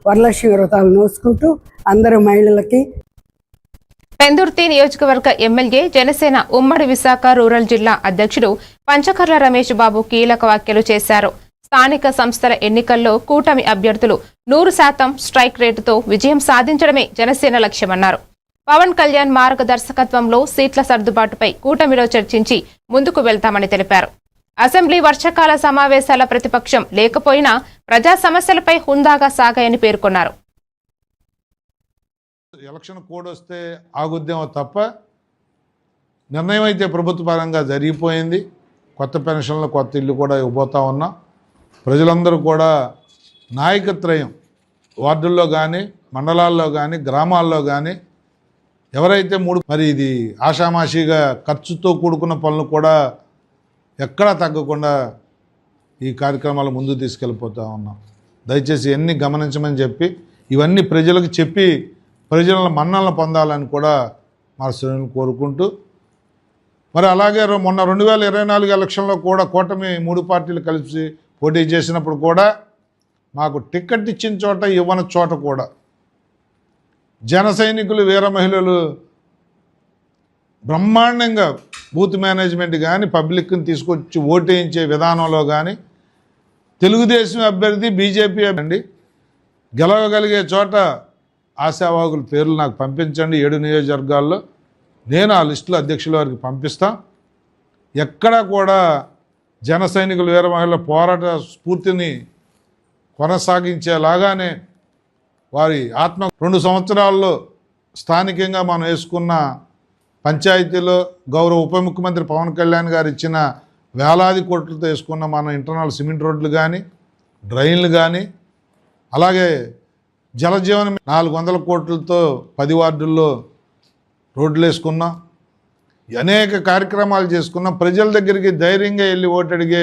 వరలక్ష్మి వ్రతాలు నోసుకుంటూ అందరు మహిళలకి. పెందుర్తి నియోజకవర్గ ఎమ్మెల్యే జనసేన ఉమ్మడి విశాఖ రూరల్ జిల్లా అధ్యక్షుడు పంచకర్ల రమేష్ బాబు కీలక వ్యాఖ్యలు చేశారు. స్థానిక సంస్థల ఎన్నికల్లో కూటమి అభ్యర్థులు 100% స్ట్రైక్ రేటుతో విజయం సాధించడమే జనసేన లక్ష్యమన్నారు. పవన్ కళ్యాణ్ మార్గదర్శకత్వంలో సీట్ల సర్దుబాటుపై కూటమిలో చర్చించి ముందుకు వెళ్తామని తెలిపారు. అసెంబ్లీ వర్షాకాల సమావేశాల ప్రతిపక్షం లేకపోయినా ప్రజా సమస్యలపై హుందాగా సాగాయని పేర్కొన్నారు. ఎలక్షన్ కోడ్ వస్తే ఆగుద్దేమో తప్ప నిర్ణయం అయితే ప్రభుత్వ పరంగా జరిగిపోయింది. కొత్త పెన్షన్లు, కొత్త ఇల్లు కూడా ఇవ్వబోతా ఉన్నాం. ప్రజలందరూ కూడా నాయకత్రయం వార్డుల్లో కానీ, మండలాల్లో కానీ, గ్రామాల్లో కానీ ఎవరైతే మరి ఇది ఆషామాషిగా ఖర్చుతో కూడుకున్న పనులు కూడా ఎక్కడా తగ్గకుండా ఈ కార్యక్రమాలు ముందుకు తీసుకెళ్ళిపోతూ ఉన్నాం. దయచేసి ఇవన్నీ గమనించమని చెప్పి, ఇవన్నీ ప్రజలకు చెప్పి ప్రజల మన్నలను పొందాలని కూడా మా శ్రేణులు కోరుకుంటూ, మరి అలాగే మొన్న 2024 ఎలక్షన్లో కూడా కూటమి 3 పార్టీలు కలిసి పోటీ చేసినప్పుడు కూడా మాకు టికెట్ ఇచ్చిన చోట, ఇవ్వని చోట కూడా జన సైనికులు, వీర మహిళలు బ్రహ్మాండంగా బూత్ మేనేజ్మెంట్ కానీ, పబ్లిక్ని తీసుకొచ్చి ఓటేయించే విధానంలో కానీ తెలుగుదేశం అభ్యర్థి, బీజేపీ అండి గెలవగలిగే చోట ఆశావాహుల పేర్లు నాకు పంపించండి. 7 నియోజకవర్గాల్లో నేను ఆ లిస్టులో అధ్యక్షుల వారికి పంపిస్తాం. ఎక్కడా కూడా జన సైనికులు, వీర మహిళల పోరాట స్ఫూర్తిని కొనసాగించేలాగానే వారి ఆత్మ 2 సంవత్సరాల్లో స్థానికంగా మనం వేసుకున్న పంచాయతీలో గౌరవ ఉప ముఖ్యమంత్రి పవన్ కళ్యాణ్ గారు ఇచ్చిన వేలాది కోట్లతో వేసుకున్న మన ఇంటర్నల్ సిమెంట్ రోడ్లు కానీ, డ్రైన్లు కానీ, అలాగే జలజీవనం 400 కోట్లతో 10 వార్డుల్లో రోడ్లు వేసుకున్నాం. అనేక కార్యక్రమాలు చేసుకున్నాం. ప్రజల దగ్గరికి ధైర్యంగా వెళ్ళి ఓటు అడిగే